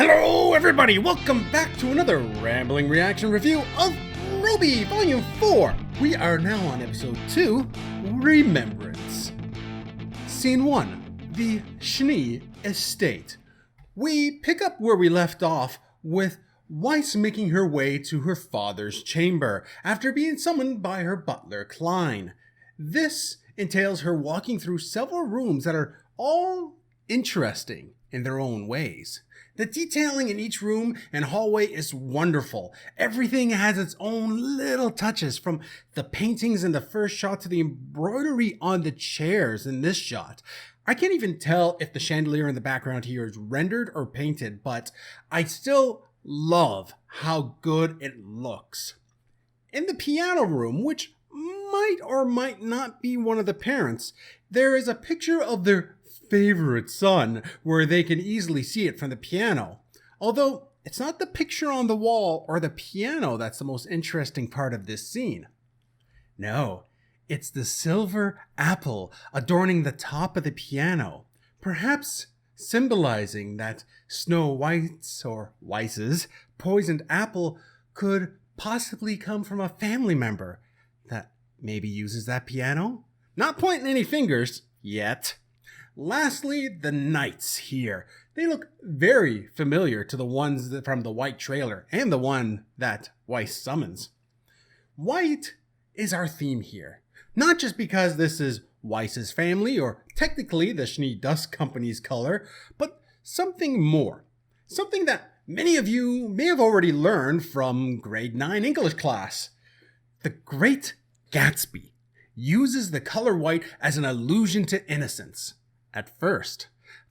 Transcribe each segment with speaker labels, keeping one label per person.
Speaker 1: Hello everybody, welcome back to another rambling reaction review of RWBY Volume 4. We are now on Episode 2, Remembrance. Scene 1, the Schnee Estate. We pick up where we left off with Weiss making her way to her father's chamber after being summoned by her butler Klein. This entails her walking through several rooms that are all interesting in their own ways. The detailing in each room and hallway is wonderful. Everything has its own little touches, from the paintings in the first shot to the embroidery on the chairs in this shot. I can't even tell if the chandelier in the background here is rendered or painted, but I still love how good it looks. In the piano room, which might or might not be one of the parents, there is a picture of their favorite son, where they can easily see it from the piano. Although, it's not the picture on the wall or the piano that's the most interesting part of this scene. No, it's the silver apple adorning the top of the piano, perhaps symbolizing that Snow White's or Weiss's poisoned apple could possibly come from a family member that maybe uses that piano. Not pointing any fingers yet. Lastly, the knights here. They look very familiar to the ones from the White trailer and the one that Weiss summons. White is our theme here, not just because this is Weiss's family or technically the Schnee Dust Company's color, but something more. Something that many of you may have already learned from grade 9 English class. The Great Gatsby uses the color white as an allusion to innocence. At first,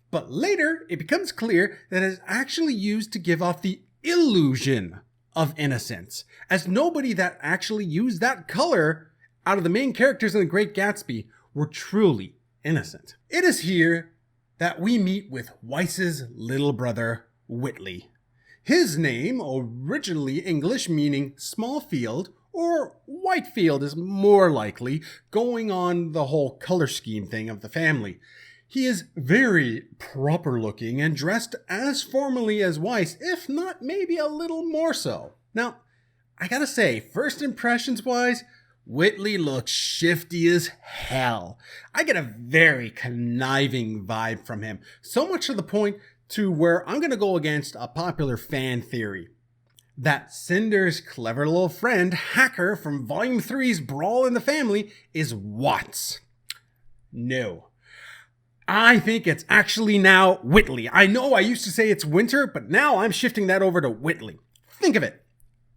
Speaker 1: but later it becomes clear that it is actually used to give off the illusion of innocence, as nobody that actually used that color out of the main characters in The Great Gatsby were truly innocent. It is here that we meet with Weiss's little brother, Whitley. His name, originally English meaning small field, or white field is more likely, going on the whole color scheme thing of the family. He is very proper looking and dressed as formally as Weiss, if not maybe a little more so. Now, I gotta say, first impressions wise, Whitley looks shifty as hell. I get a very conniving vibe from him, so much to the point to where I'm gonna go against a popular fan theory. That Cinder's clever little friend, Hacker from Volume 3's Brawl in the Family, is Watts. No. I think it's actually now Whitley. I know I used to say it's Winter, but now I'm shifting that over to Whitley. Think of it.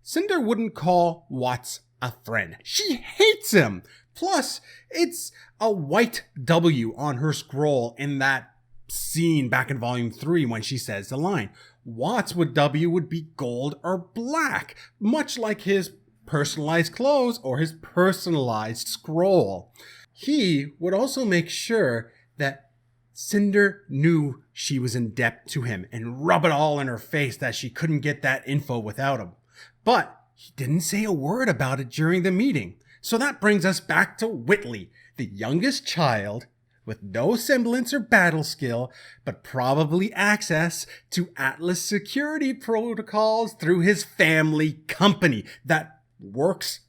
Speaker 1: Cinder wouldn't call Watts a friend. She hates him. Plus, it's a white W on her scroll in that scene back in Volume 3 when she says the line. Watts with W would be gold or black, much like his personalized clothes or his personalized scroll. He would also make sure that Cinder knew she was in debt to him and rub it all in her face that she couldn't get that info without him. But he didn't say a word about it during the meeting. So that brings us back to Whitley, the youngest child with no semblance or battle skill, but probably access to Atlas security protocols through his family company that works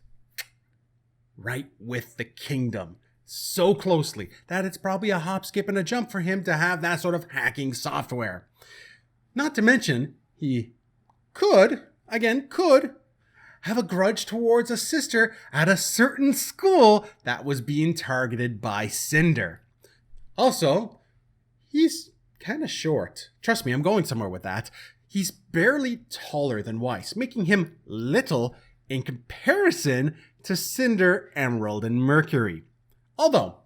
Speaker 1: right with the kingdom. So closely that it's probably a hop, skip, and a jump for him to have that sort of hacking software. Not to mention, he could have a grudge towards a sister at a certain school that was being targeted by Cinder. Also, he's kind of short. Trust me, I'm going somewhere with that. He's barely taller than Weiss, making him little in comparison to Cinder, Emerald, and Mercury. Although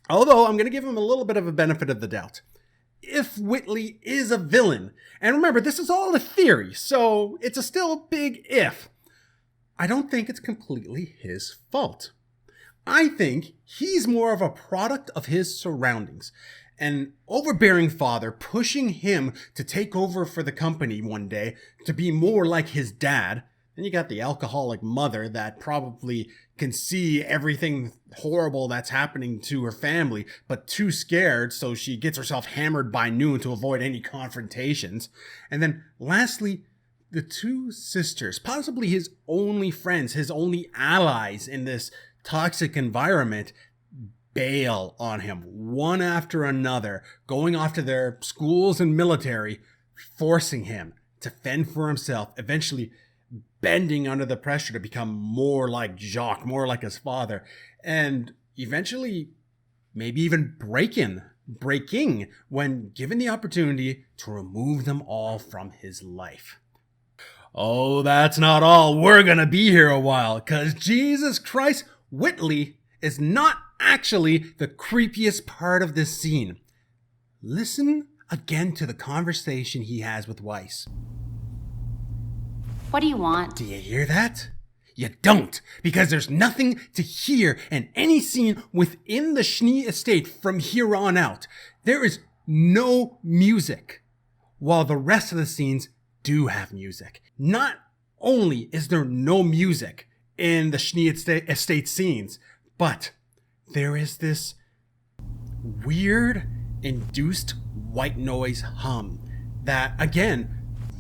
Speaker 1: I'm going to give him a little bit of a benefit of the doubt. If Whitley is a villain, and remember, this is all a theory, so it's a still big if, I don't think it's completely his fault. I think he's more of a product of his surroundings. An overbearing father pushing him to take over for the company one day to be more like his dad. Then you got the alcoholic mother that probably can see everything horrible that's happening to her family, but too scared, so she gets herself hammered by noon to avoid any confrontations. And then lastly, the two sisters, possibly his only friends, his only allies in this toxic environment, bail on him one after another, going off to their schools and military, forcing him to fend for himself, eventually bending under the pressure to become more like Jacques, more like his father, and eventually maybe even breaking when given the opportunity to remove them all from his life. Oh, that's not all. We're gonna be here a while, because Jesus Christ, Whitley is not actually the creepiest part of this scene. Listen again to the conversation he has with Weiss.
Speaker 2: What do you want?
Speaker 1: Do you hear that? You don't, because there's nothing to hear in any scene within the Schnee Estate from here on out. There is no music, while the rest of the scenes do have music. Not only is there no music in the Schnee Estate scenes, but there is this weird induced white noise hum that, again,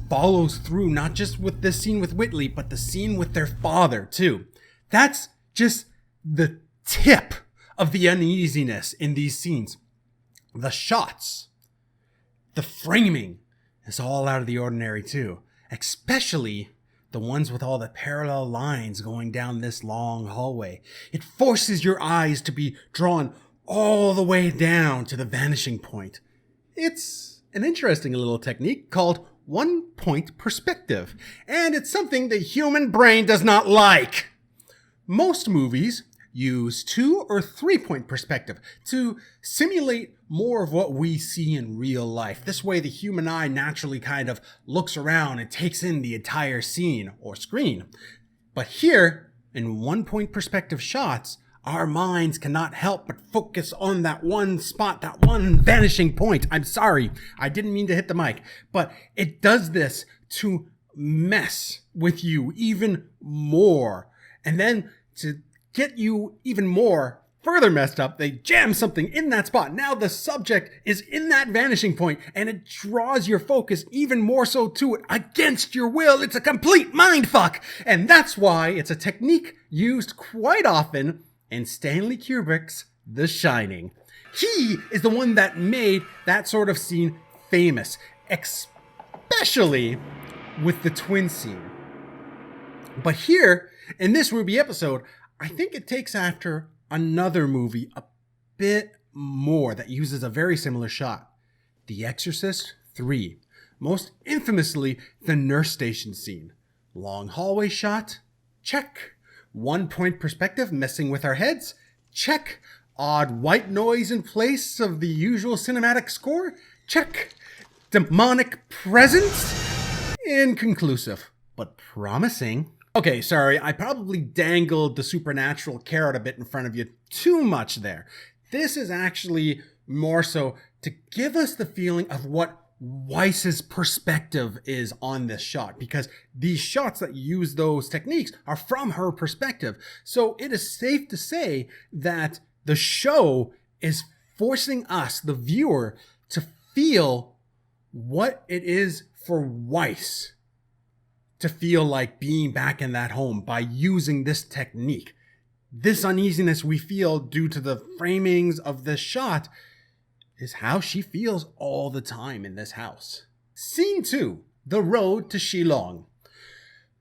Speaker 1: follows through not just with this scene with Whitley, but the scene with their father too. That's just the tip of the uneasiness in these scenes. The shots, the framing is all out of the ordinary too, especially the ones with all the parallel lines going down this long hallway. It forces your eyes to be drawn all the way down to the vanishing point. It's an interesting little technique called one-point perspective, and it's something the human brain does not like. Most movies use 2 or 3-point perspective to simulate more of what we see in real life. This way the human eye naturally kind of looks around and takes in the entire scene or screen. But here, in one-point perspective shots, our minds cannot help but focus on that one spot, that one vanishing point. I'm sorry, I didn't mean to hit the mic, but it does this to mess with you even more. And then to get you even more further messed up, they jam something in that spot. Now the subject is in that vanishing point, and it draws your focus even more so to it against your will. It's a complete mindfuck. And that's why it's a technique used quite often in Stanley Kubrick's The Shining. He is the one that made that sort of scene famous, especially with the twin scene. But here, in this RWBY episode, I think it takes after another movie a bit more that uses a very similar shot. The Exorcist 3. Most infamously, the nurse station scene. Long hallway shot? Check. One-point perspective messing with our heads? Check. Odd white noise in place of the usual cinematic score? Check. Demonic presence? Inconclusive, but promising. Okay, sorry, I probably dangled the supernatural carrot a bit in front of you too much there. This is actually more so to give us the feeling of what Weiss's perspective is on this shot, because these shots that use those techniques are from her perspective. So it is safe to say that the show is forcing us, the viewer, to feel what it is for Weiss to feel like being back in that home by using this technique. This uneasiness we feel due to the framings of this shot is how she feels all the time in this house. Scene 2, the road to Shillong.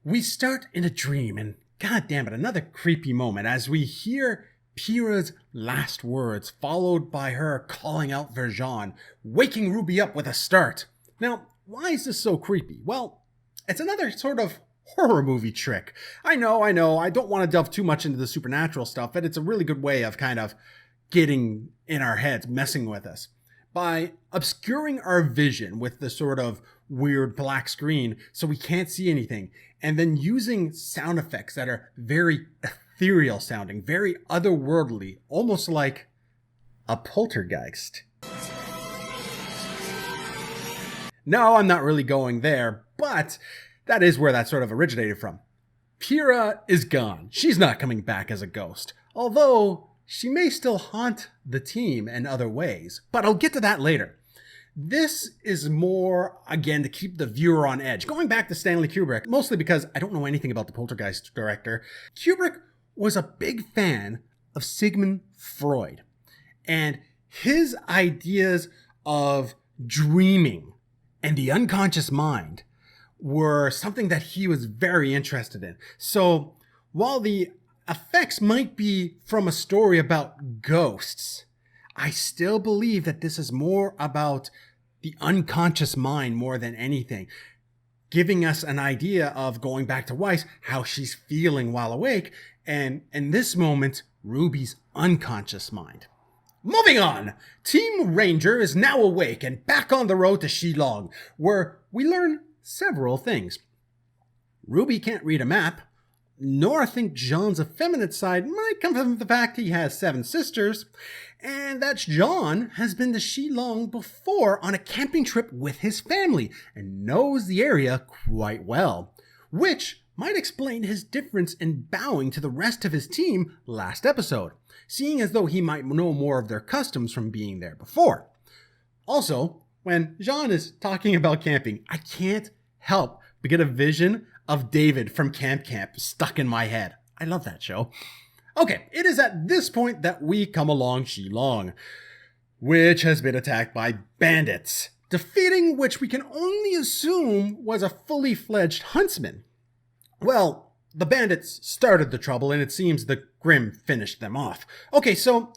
Speaker 1: We start in a dream, and goddammit, another creepy moment as we hear Pyrrha's last words, followed by her calling out Verjean, waking Ruby up with a start. Now, why is this so creepy? Well, it's another sort of horror movie trick. I know, I don't want to delve too much into the supernatural stuff, but it's a really good way of kind of getting in our heads, messing with us. By obscuring our vision with the sort of weird black screen so we can't see anything, and then using sound effects that are very ethereal sounding, very otherworldly, almost like a poltergeist. No, I'm not really going there, but that is where that sort of originated from. Pyrrha is gone. She's not coming back as a ghost, although she may still haunt the team in other ways, but I'll get to that later. This is more, again, to keep the viewer on edge. Going back to Stanley Kubrick, mostly because I don't know anything about the Poltergeist director, Kubrick was a big fan of Sigmund Freud and his ideas of dreaming and the unconscious mind were something that he was very interested in. So while the effects might be from a story about ghosts, I still believe that this is more about the unconscious mind more than anything, giving us an idea of, going back to Weiss, how she's feeling while awake, and in this moment, Ruby's unconscious mind. Moving on, Team Ranger is now awake and back on the road to Shilong, where we learn several things. Ruby can't read a map, nor thinks Jean's effeminate side might come from the fact he has 7 sisters, and that Jean has been to Shilong before on a camping trip with his family and knows the area quite well, which might explain his difference in bowing to the rest of his team last episode, seeing as though he might know more of their customs from being there before. Also, when Jean is talking about camping, I can't help but get a vision of David from Camp stuck in my head. I love that show. Okay, it is at this point that we come along Shilong, which has been attacked by bandits, defeating which we can only assume was a fully fledged huntsman. Well, the bandits started the trouble, and it seems the Grimm finished them off. Okay, so,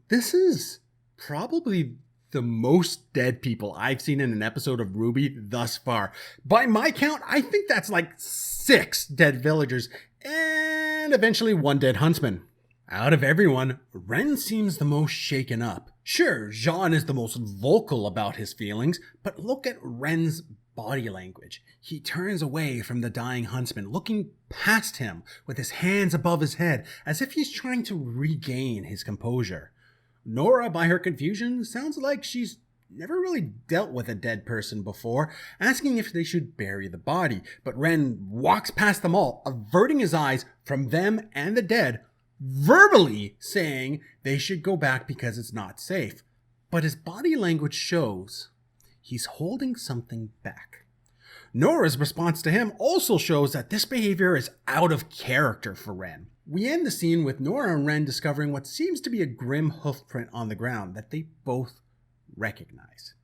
Speaker 1: this is probably the most dead people I've seen in an episode of RWBY thus far. By my count, I think that's like 6 dead villagers, and eventually 1 dead huntsman. Out of everyone, Ren seems the most shaken up. Sure, Jean is the most vocal about his feelings, but look at Ren's body language. He turns away from the dying huntsman, looking past him with his hands above his head, as if he's trying to regain his composure. Nora, by her confusion, sounds like she's never really dealt with a dead person before, asking if they should bury the body, but Ren walks past them all, averting his eyes from them and the dead, verbally saying they should go back because it's not safe. But his body language shows he's holding something back. Nora's response to him also shows that this behavior is out of character for Ren. We end the scene with Nora and Ren discovering what seems to be a grim hoofprint on the ground that they both recognize.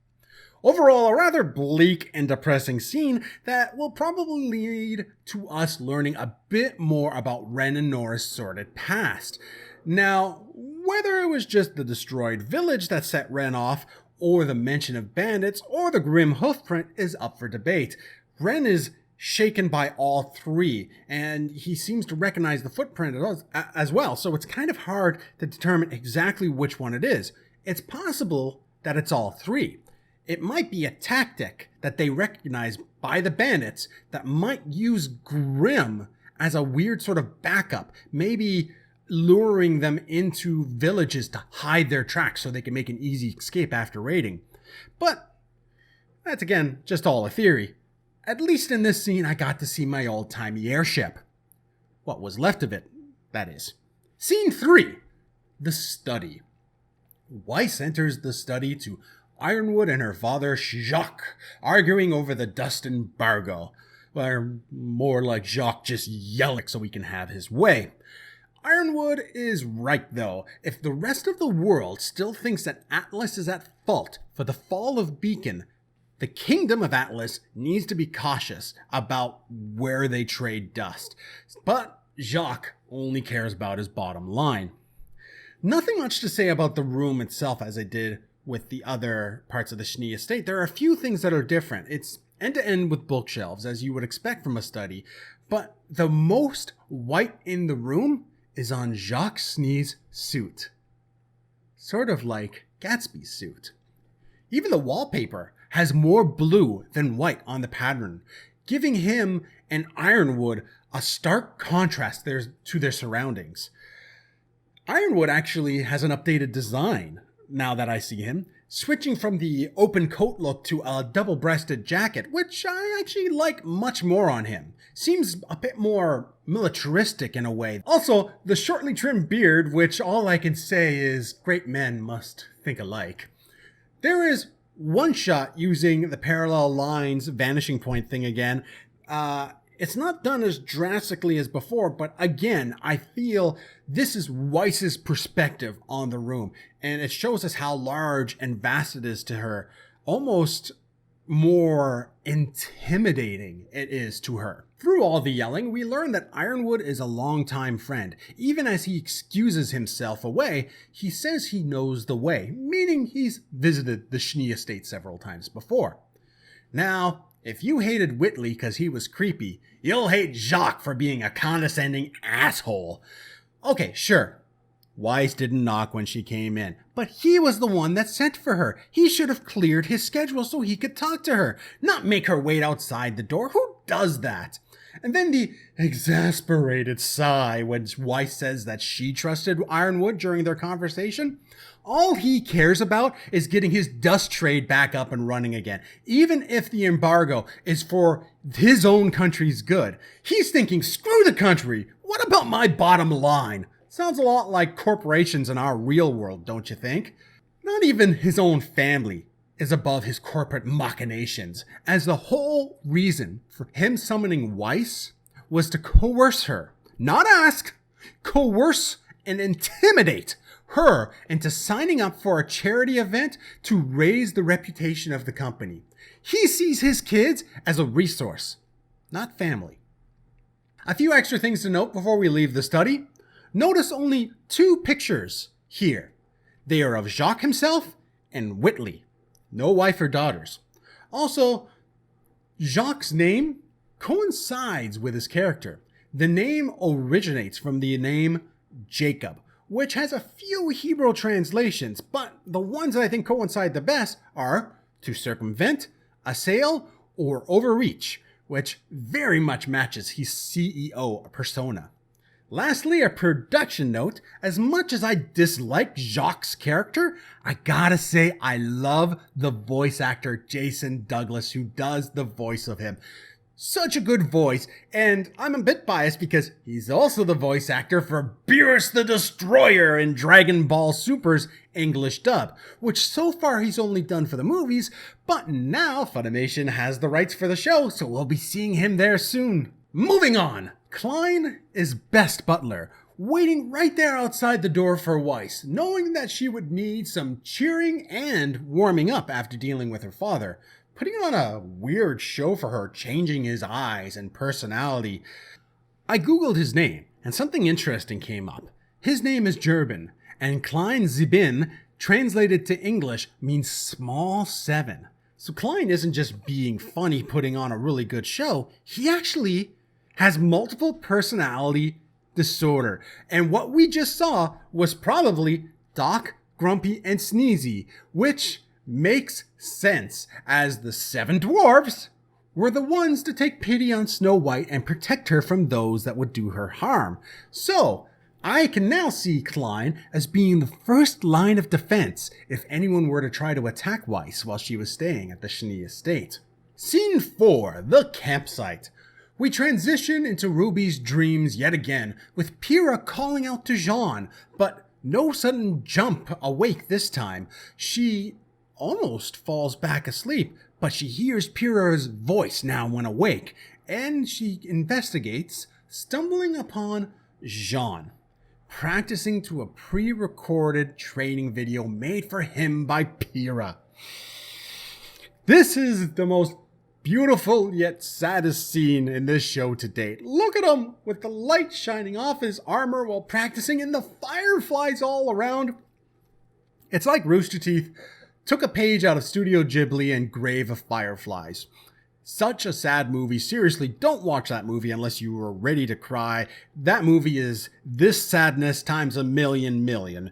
Speaker 1: Overall, a rather bleak and depressing scene that will probably lead to us learning a bit more about Ren and Nora's sordid past. Now, whether it was just the destroyed village that set Ren off, or the mention of bandits, or the grim hoofprint is up for debate. Ren is shaken by all 3, and he seems to recognize the footprint as well, so it's kind of hard to determine exactly which one it is. It's possible that it's all 3. It might be a tactic that they recognize by the bandits that might use Grimm as a weird sort of backup, maybe luring them into villages to hide their tracks so they can make an easy escape after raiding. But that's, again, just all a theory. At least in this scene, I got to see my old-timey airship. What was left of it, that is. Scene 3. The study. Weiss enters the study to Ironwood and her father, Jacques, arguing over the dust embargo. Or more like Jacques just yelling so he can have his way. Ironwood is right, though. If the rest of the world still thinks that Atlas is at fault for the fall of Beacon, the Kingdom of Atlas needs to be cautious about where they trade dust. But Jacques only cares about his bottom line. Nothing much to say about the room itself as I did with the other parts of the Schnee Estate. There are a few things that are different. It's end-to-end with bookshelves, as you would expect from a study, but the most white in the room is on Jacques Schnee's suit. Sort of like Gatsby's suit. Even the wallpaper has more blue than white on the pattern, giving him and Ironwood a stark contrast to their surroundings. Ironwood actually has an updated design now that I see him, switching from the open coat look to a double-breasted jacket, which I actually like much more on him. Seems a bit more militaristic in a way. Also, the shortly trimmed beard, which all I can say is great men must think alike. There is one shot using the parallel lines vanishing point thing again. It's not done as drastically as before, but again, I feel this is Weiss's perspective on the room, and it shows us how large and vast it is to her, almost more intimidating it is to her. Through all the yelling, we learn that Ironwood is a longtime friend. Even as he excuses himself away, he says he knows the way, meaning he's visited the Schnee Estate several times before. Now, if you hated Whitley because he was creepy, you'll hate Jacques for being a condescending asshole. Okay, sure. Weiss didn't knock when she came in, but he was the one that sent for her. He should have cleared his schedule so he could talk to her, not make her wait outside the door. Who does that? And then the exasperated sigh when Weiss says that she trusted Ironwood during their conversation. All he cares about is getting his dust trade back up and running again, even if the embargo is for his own country's good. He's thinking, screw the country, what about my bottom line? Sounds a lot like corporations in our real world, don't you think? Not even his own family is above his corporate machinations, as the whole reason for him summoning Weiss was to coerce her, not ask, coerce and intimidate her into signing up for a charity event to raise the reputation of the company. He sees his kids as a resource, not family. A few extra things to note before we leave the study. Notice only 2 pictures here. They are of Jacques himself and Whitley. No wife or daughters. Also, Jacques' name coincides with his character. The name originates from the name Jacob, which has a few Hebrew translations, but the ones that I think coincide the best are to circumvent, assail, or overreach, which very much matches his CEO persona. Lastly, a production note. As much as I dislike Jacques' character, I gotta say I love the voice actor Jason Douglas who does the voice of him. Such a good voice, and I'm a bit biased because he's also the voice actor for Beerus the Destroyer in Dragon Ball Super's English dub, which so far he's only done for the movies, but now Funimation has the rights for the show, so we'll be seeing him there soon. Moving on! Klein is best butler, waiting right there outside the door for Weiss, knowing that she would need some cheering and warming up after dealing with her father, putting on a weird show for her, changing his eyes and personality. I googled his name, and something interesting came up. His name is German, and Klein Zibin, translated to English, means small 7. So Klein isn't just being funny putting on a really good show, he actually has multiple personality disorder. And what we just saw was probably Doc, Grumpy, and Sneezy, which makes sense, as the 7 dwarves were the ones to take pity on Snow White and protect her from those that would do her harm. So, I can now see Klein as being the first line of defense if anyone were to try to attack Weiss while she was staying at the Schnee Estate. Scene 4, the campsite. We transition into Ruby's dreams yet again, with Pyrrha calling out to Jean, but no sudden jump awake this time. She almost falls back asleep, but she hears Pyrrha's voice now when awake, and she investigates, stumbling upon Jean, practicing to a pre-recorded training video made for him by Pyrrha. This is the most beautiful yet saddest scene in this show to date. Look at him with the light shining off his armor while practicing and the fireflies all around. It's like Rooster Teeth took a page out of Studio Ghibli and Grave of Fireflies. Such a sad movie. Seriously, don't watch that movie unless you are ready to cry. That movie is this sadness times a million.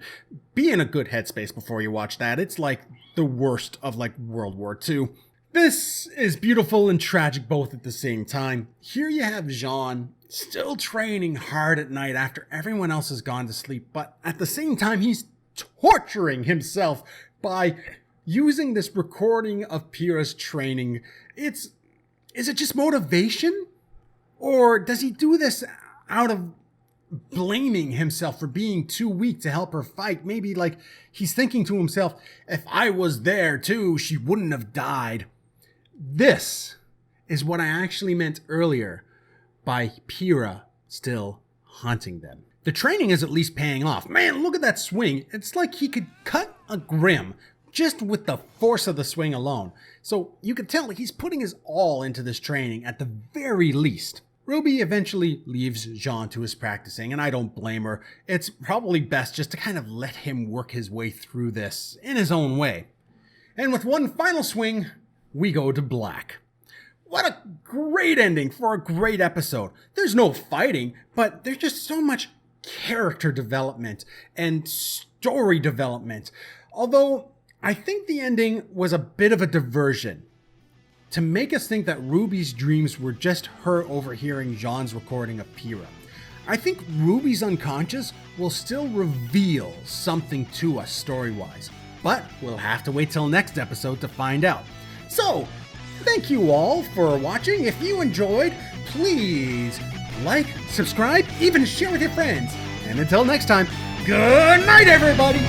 Speaker 1: Be in a good headspace before you watch that. It's like the worst of like World War II. This is beautiful and tragic both at the same time. Here you have Jean still training hard at night after everyone else has gone to sleep, but at the same time he's torturing himself by using this recording of Pyrrha's training, is it just motivation? Or does he do this out of blaming himself for being too weak to help her fight? Maybe like he's thinking to himself, if I was there too, she wouldn't have died. This is what I actually meant earlier by Pyrrha still haunting them. The training is at least paying off. Man, look at that swing. It's like he could cut a Grimm just with the force of the swing alone. So you can tell he's putting his all into this training at the very least. Ruby eventually leaves Jean to his practicing, and I don't blame her. It's probably best just to kind of let him work his way through this in his own way. And with one final swing, we go to black. What a great ending for a great episode. There's no fighting, but there's just so much character development and story development. Although I think the ending was a bit of a diversion to make us think that Ruby's dreams were just her overhearing Jean's recording of Pyrrha. I think Ruby's unconscious will still reveal something to us story-wise, but we'll have to wait till next episode to find out. So, thank you all for watching. If you enjoyed, please like, subscribe, even share with your friends. And until next time, good night, everybody!